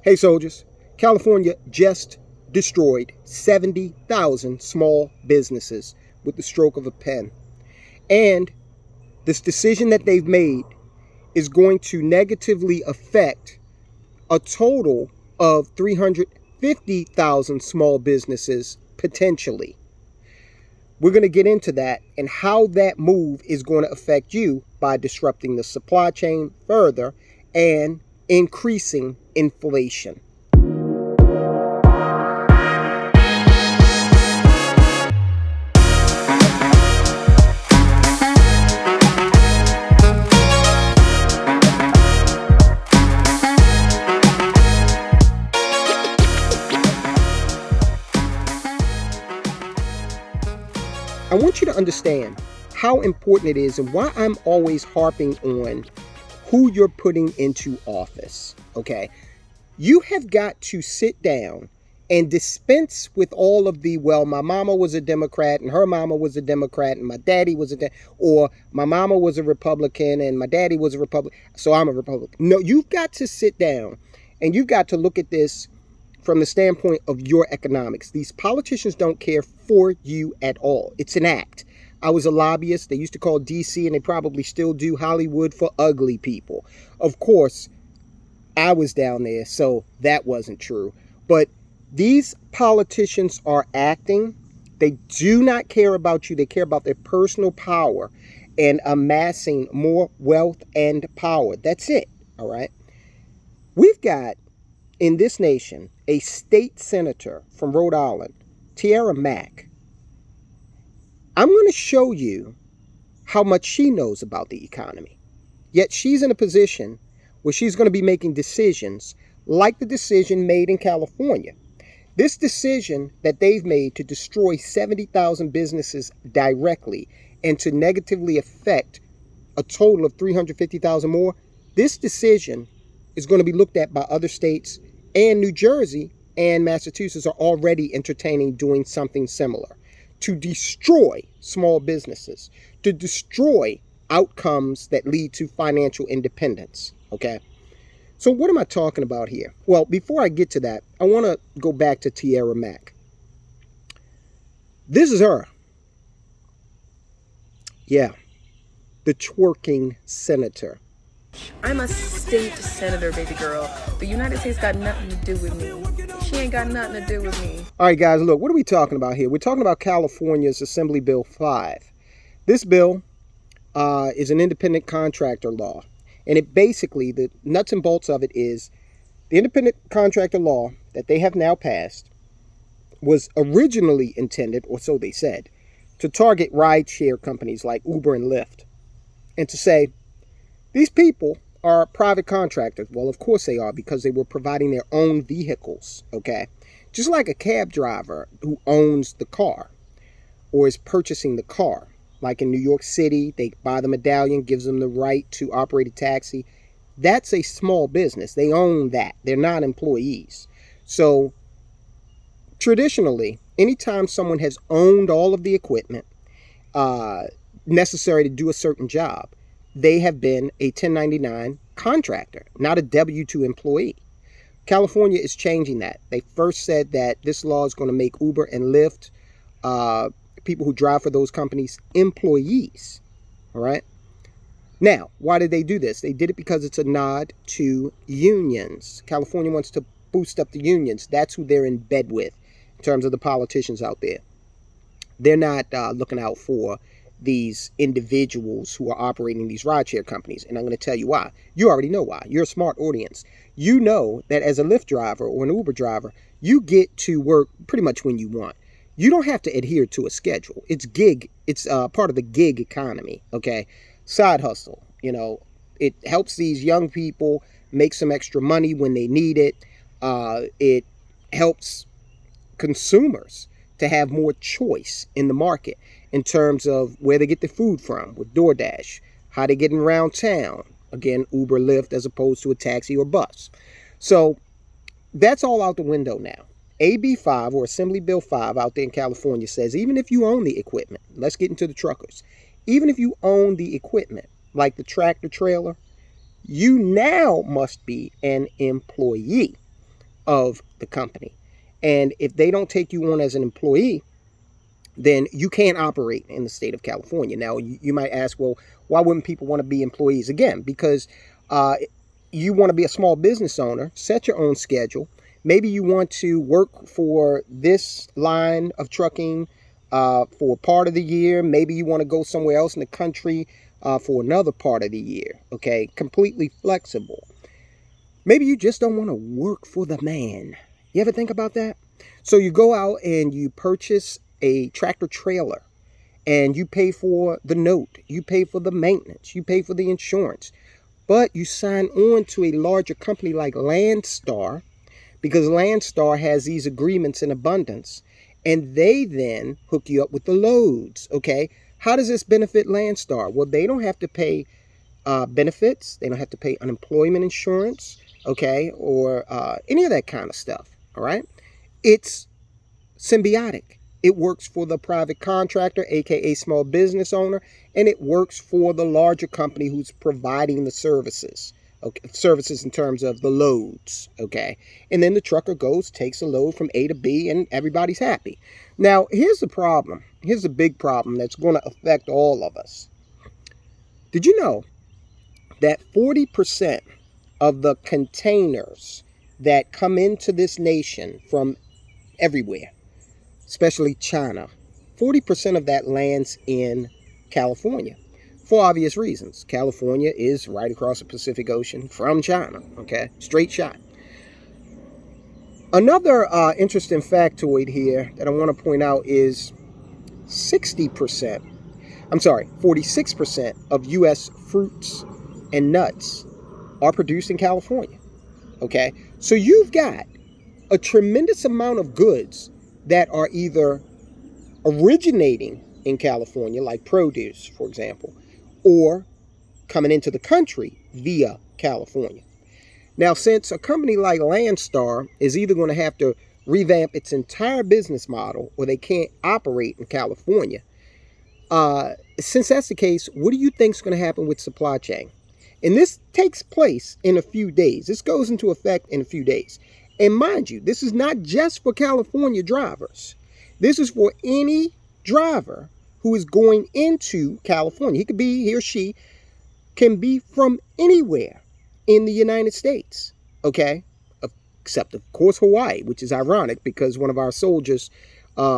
Hey soldiers, California just destroyed 70,000 small businesses with the stroke of a pen. And this decision that they've made is going to negatively affect a total of 350,000 small businesses potentially. We're going to get into that and how that move is going to affect you by disrupting the supply chain further and increasing inflation. I want you to understand how important it is and why I'm always harping on who you're putting into office, okay? You have got to sit down and dispense with all of the, well, my mama was a Democrat and her mama was a Democrat and my daddy was or my mama was a Republican and my daddy was a Republican, so I'm a Republican. No, you've got to sit down and you've got to look at this from the standpoint of your economics. These politicians don't care for you at all. It's an act. I was a lobbyist. They used to call DC, and they probably still do, Hollywood for ugly people. Of course, I was down there, so that wasn't true. But these politicians are acting. They do not care about you. They care about their personal power and amassing more wealth and power. That's it, all right? We've got in this nation a state senator from Rhode Island, Tiara Mack. I'm going to show you how much she knows about the economy. Yet she's in a position where she's going to be making decisions like the decision made in California. This decision that they've made to destroy 70,000 businesses directly and to negatively affect a total of 350,000 more, this decision is going to be looked at by other states, and New Jersey and Massachusetts are already entertaining doing something similar to destroy small businesses, to destroy outcomes that lead to financial independence, okay? So what am I talking about here? Well, before I get to that, I want to go back to Tiara Mack. This is her. Yeah, the twerking senator. I'm a state senator, baby girl. The United States got nothing to do with me. She ain't got nothing to do with me. All right, guys, look, what are we talking about here? We're talking about California's Assembly Bill 5. This bill is an independent contractor law. And it basically, the nuts and bolts of it is the independent contractor law that they have now passed was originally intended, or so they said, to target rideshare companies like Uber and Lyft and to say, these people are private contractors. Well, of course they are, because they were providing their own vehicles, okay? Just like a cab driver who owns the car or is purchasing the car. Like in New York City, they buy the medallion, gives them the right to operate a taxi. That's a small business. They own that. They're not employees. So traditionally, anytime someone has owned all of the equipment necessary to do a certain job, they have been a 1099 contractor, not a W-2 employee. California is changing that. They first said that this law is going to make Uber and Lyft, people who drive for those companies, employees. All right. Now, why did they do this? They did it because it's a nod to unions. California wants to boost up the unions. That's who they're in bed with in terms of the politicians out there. They're not looking out for these individuals who are operating these rideshare companies. And I'm going to tell you why. You already know why. You're a smart audience. You know that as a Lyft driver or an Uber driver, you get to work pretty much when you want. You don't have to adhere to a schedule. It's gig. It's part of the gig economy. Okay. Side hustle. You know, it helps these young people make some extra money when they need it. It helps consumers to have more choice in the market in terms of where they get the food from with DoorDash, how they get around town. Again, Uber, Lyft, as opposed to a taxi or bus. So that's all out the window now. AB 5 or Assembly Bill 5 out there in California says even if you own the equipment, let's get into the truckers, even if you own the equipment, like the tractor trailer, you now must be an employee. of the company. And if they don't take you on as an employee, then you can't operate in the state of California. Now, you might ask, well, why wouldn't people want to be employees? Again, because you want to be a small business owner, set your own schedule. Maybe you want to work for this line of trucking for part of the year. Maybe you want to go somewhere else in the country for another part of the year. Okay, completely flexible. Maybe you just don't want to work for the man. You ever think about that? So you go out and you purchase a tractor trailer and you pay for the note, you pay for the maintenance, you pay for the insurance, but you sign on to a larger company like Landstar because Landstar has these agreements in abundance and they then hook you up with the loads. Okay, how does this benefit Landstar? Well, they don't have to pay benefits, they don't have to pay unemployment insurance, okay, or any of that kind of stuff. All right, it's symbiotic. It works for the private contractor, aka small business owner, and it works for the larger company who's providing the services. Okay, services in terms of the loads. Okay, and then the trucker goes, takes a load from A to B, and everybody's happy. Now, here's the problem. Here's the big problem that's going to affect all of us. Did you know that 40% of the containers that come into this nation from everywhere, especially China, 40% of that lands in California for obvious reasons. California is right across the Pacific Ocean from China, okay? Straight shot. Another interesting factoid here that I want to point out is 46% of U.S. fruits and nuts are produced in California, okay? So you've got a tremendous amount of goods that are either originating in California, like produce, for example, or coming into the country via California. Now, since a company like Landstar is either going to have to revamp its entire business model or they can't operate in California, since that's the case, what do you think is going to happen with supply chain? And this takes place in a few days. This goes into effect in a few days. And mind you, this is not just for California drivers. This is for any driver who is going into California. He or she can be from anywhere in the United States, okay? Except, of course, Hawaii, which is ironic because one of our soldiers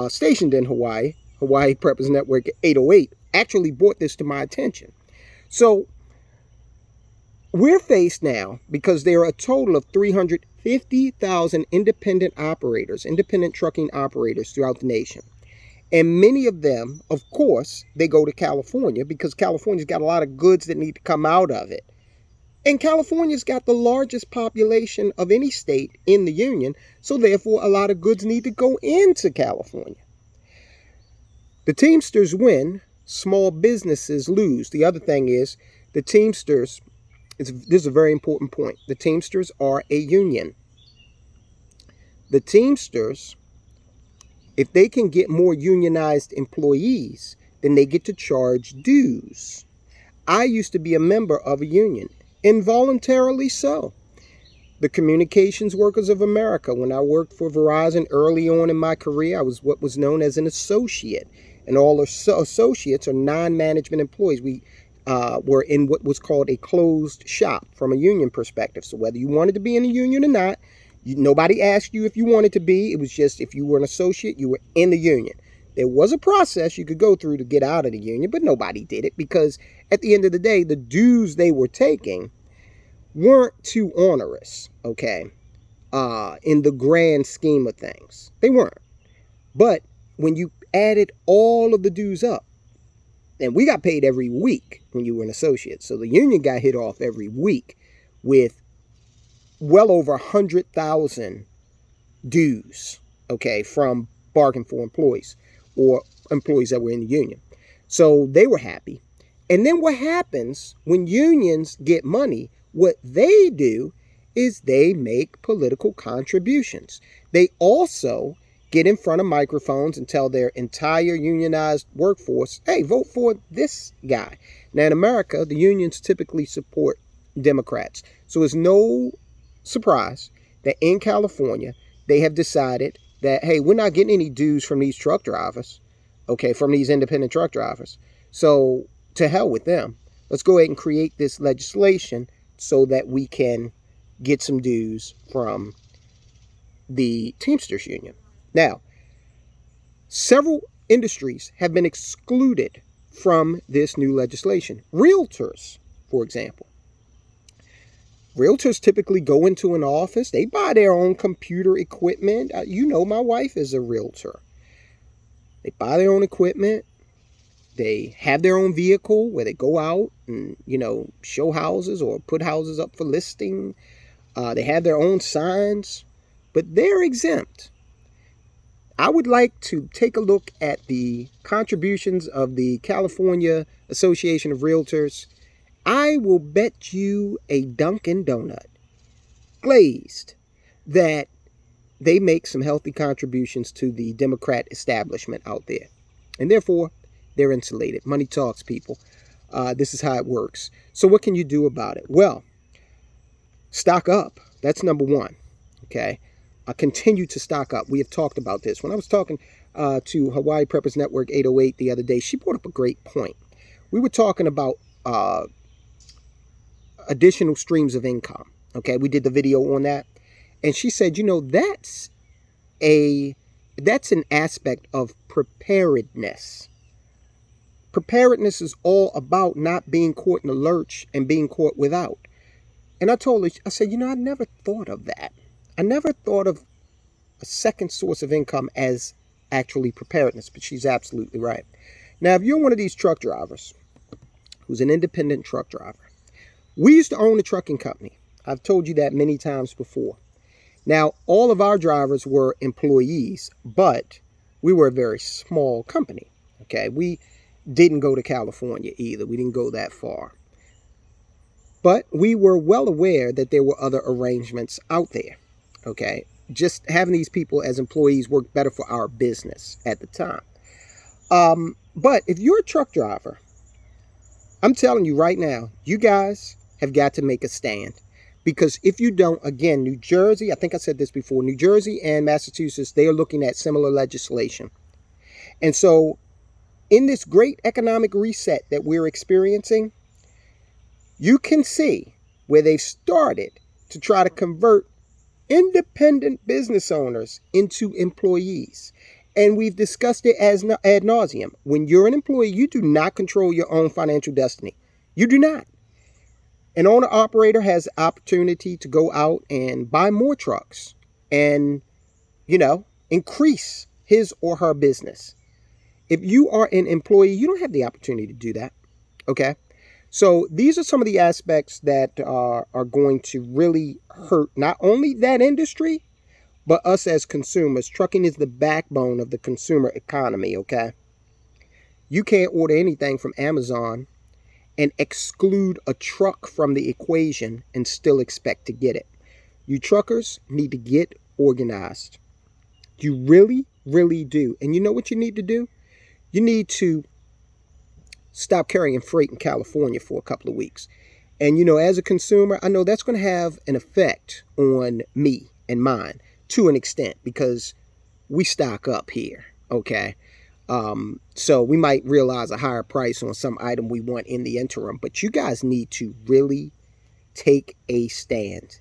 stationed in Hawaii Preppers Network 808, actually brought this to my attention. So we're faced now, because there are a total of 350,000 independent trucking operators throughout the nation. And many of them, of course, they go to California because California's got a lot of goods that need to come out of it. And California's got the largest population of any state in the union, so therefore a lot of goods need to go into California. The Teamsters win, small businesses lose. The other thing is, the Teamsters, this is a very important point, the Teamsters are a union. The Teamsters, if they can get more unionized employees, then they get to charge dues. I used to be a member of a union, involuntarily so. The Communications Workers of America, when I worked for Verizon early on in my career, I was what was known as an associate. And all associates are non-management employees. We were in what was called a closed shop from a union perspective. So whether you wanted to be in a union or not, nobody asked you if you wanted to be. It was just if you were an associate, you were in the union. There was a process you could go through to get out of the union, but nobody did it because at the end of the day, the dues they were taking weren't too onerous, okay, in the grand scheme of things. They weren't. But when you added all of the dues up, and we got paid every week when you were an associate. So the union got hit off every week with well over 100,000 dues, okay, from bargain for employees or employees that were in the union. So they were happy. And then what happens when unions get money, what they do is they make political contributions. They also get in front of microphones and tell their entire unionized workforce, hey, vote for this guy. Now, in America, the unions typically support Democrats. So it's no surprise that in California, they have decided that, hey, we're not getting any dues from these truck drivers, okay, from these independent truck drivers. So to hell with them. Let's go ahead and create this legislation so that we can get some dues from the Teamsters Union. Now, several industries have been excluded from this new legislation. Realtors, for example. Realtors typically go into an office. They buy their own computer equipment. You know, my wife is a realtor. They buy their own equipment. They have their own vehicle where they go out and, show houses or put houses up for listing. They have their own signs, but they're exempt. I would like to take a look at the contributions of the California Association of Realtors. I will bet you a Dunkin' Donut, glazed, that they make some healthy contributions to the Democrat establishment out there. And therefore, they're insulated. Money talks, people. This is how it works. So what can you do about it? Well, stock up. That's number one. Okay. Continue to stock up. We have talked about this. When I was talking to Hawaii Preppers Network 808 the other day, she brought up a great point. We were talking about additional streams of income. Okay, we did the video on that. And she said, that's an aspect of preparedness. Preparedness is all about not being caught in a lurch and being caught without. And I told her, I said, I never thought of that. I never thought of a second source of income as actually preparedness, but she's absolutely right. Now, if you're one of these truck drivers who's an independent truck driver, we used to own a trucking company. I've told you that many times before. Now, all of our drivers were employees, but we were a very small company. Okay, we didn't go to California either. We didn't go that far. But we were well aware that there were other arrangements out there. Okay, just having these people as employees worked better for our business at the time. But if you're a truck driver, I'm telling you right now, you guys have got to make a stand. Because if you don't, again, New Jersey, I think I said this before, New Jersey and Massachusetts, they are looking at similar legislation. And so in this great economic reset that we're experiencing, you can see where they've started to try to convert independent business owners into employees. And we've discussed it as ad nauseum. When you're an employee, you do not control your own financial destiny. You do not. An owner-operator has the opportunity to go out and buy more trucks and, increase his or her business. If you are an employee, you don't have the opportunity to do that. Okay? So these are some of the aspects that are going to really hurt not only that industry, but us as consumers. Trucking is the backbone of the consumer economy, okay? You can't order anything from Amazon and exclude a truck from the equation and still expect to get it. You truckers need to get organized. You really, really do. And you know what you need to do? You need to stop carrying freight in California for a couple of weeks. And, as a consumer, I know that's going to have an effect on me and mine to an extent because we stock up here, okay? So we might realize a higher price on some item we want in the interim, but you guys need to really take a stand.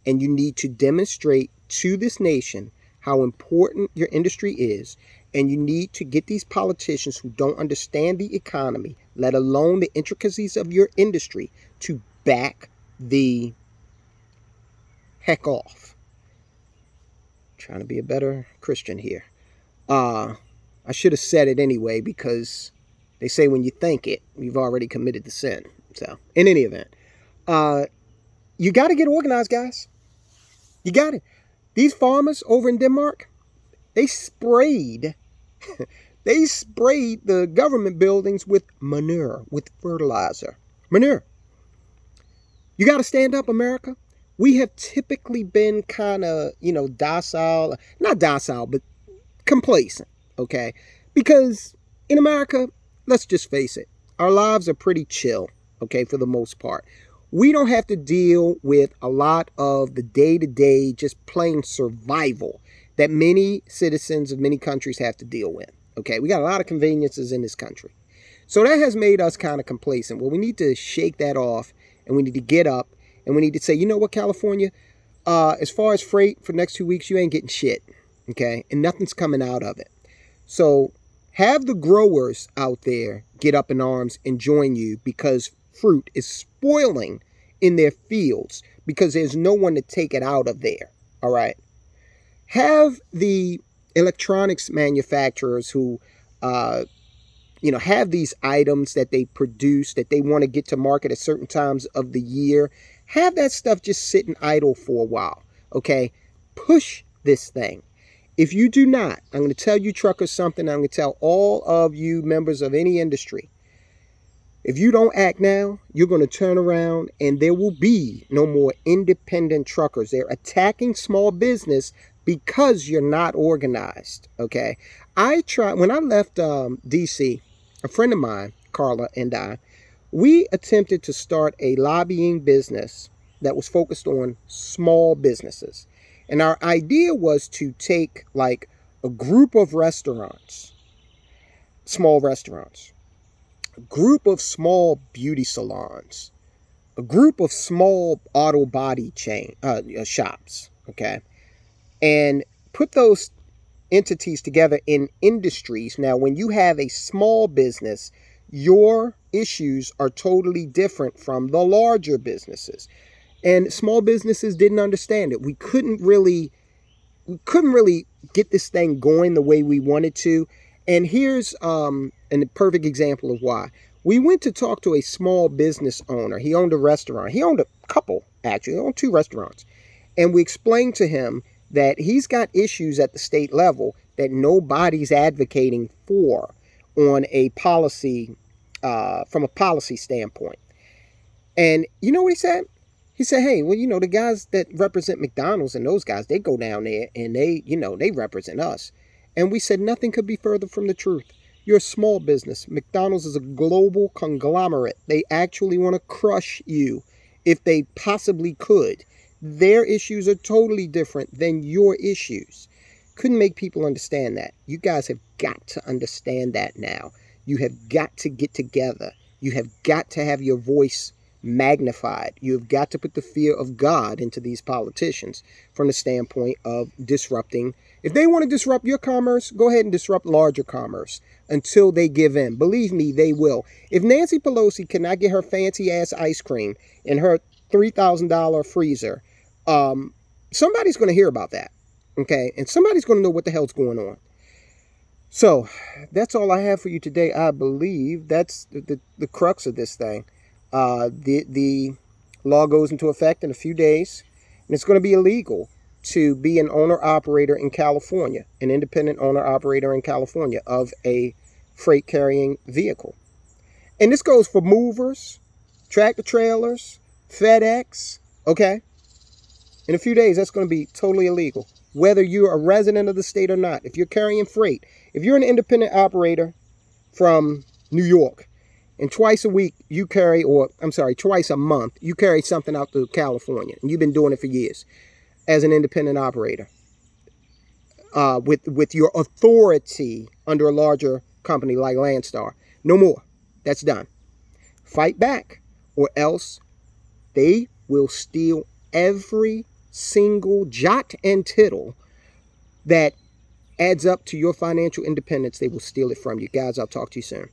And you need to demonstrate to this nation how important your industry is. And you need to get these politicians who don't understand the economy, let alone the intricacies of your industry, to back the heck off. Trying to be a better Christian here. I should have said it anyway because they say when you think it, you've already committed the sin. So, in any event, you got to get organized, guys. You got it. These farmers over in Denmark, they sprayed the government buildings with manure, with fertilizer. Manure. You got to stand up, America. We have typically been kind of, docile, not docile, but complacent, okay? Because in America, let's just face it, our lives are pretty chill, okay, for the most part. We don't have to deal with a lot of the day-to-day, just plain survival that many citizens of many countries have to deal with. Okay, we got a lot of conveniences in this country. So that has made us kind of complacent. Well, we need to shake that off, and we need to get up, and we need to say, you know what, California, as far as freight for the next 2 weeks, you ain't getting shit. Okay, and nothing's coming out of it. So have the growers out there get up in arms and join you, because fruit is spoiling in their fields because there's no one to take it out of there. All right. Have the electronics manufacturers who, have these items that they produce that they want to get to market at certain times of the year. Have that stuff just sitting idle for a while. Okay. Push this thing. If you do not, I'm going to tell you truckers something. I'm going to tell all of you members of any industry. If you don't act now, you're going to turn around and there will be no more independent truckers. They're attacking small business because you're not organized. Okay. When I left DC, a friend of mine, Carla, and we attempted to start a lobbying business that was focused on small businesses. And our idea was to take like a group of restaurants, small restaurants, a group of small beauty salons, a group of small auto body shops, okay, and put those entities together in industries. Now, when you have a small business, your issues are totally different from the larger businesses. And small businesses didn't understand it. We couldn't really get this thing going the way we wanted to. And here's a perfect example of why. We went to talk to a small business owner. He owned a restaurant. He owned a couple, actually. He owned 2 restaurants. And we explained to him that he's got issues at the state level that nobody's advocating for on a policy, from a policy standpoint. And you know what he said? He said, hey, well, the guys that represent McDonald's and those guys, they go down there and they represent us. And we said, nothing could be further from the truth. You're a small business. McDonald's is a global conglomerate. They actually want to crush you if they possibly could. Their issues are totally different than your issues. Couldn't make people understand that. You guys have got to understand that now. You have got to get together. You have got to have your voice magnified. You have got to put the fear of God into these politicians from the standpoint of disrupting. If they want to disrupt your commerce, go ahead and disrupt larger commerce until they give in. Believe me, they will. If Nancy Pelosi cannot get her fancy ass ice cream in her $3,000 freezer, somebody's going to hear about that. Okay. And somebody's going to know what the hell's going on. So that's all I have for you today. I believe that's the crux of this thing. The law goes into effect in a few days, and it's going to be illegal to be an owner-operator in California, an independent owner-operator in California of a freight-carrying vehicle. And this goes for movers, tractor-trailers, FedEx, okay? In a few days, that's going to be totally illegal, whether you're a resident of the state or not. If you're carrying freight, if you're an independent operator from New York, and twice a month, you carry something out to California. And you've been doing it for years as an independent operator with your authority under a larger company like Landstar. No more. That's done. Fight back, or else they will steal every single jot and tittle that adds up to your financial independence. They will steal it from you. Guys, I'll talk to you soon.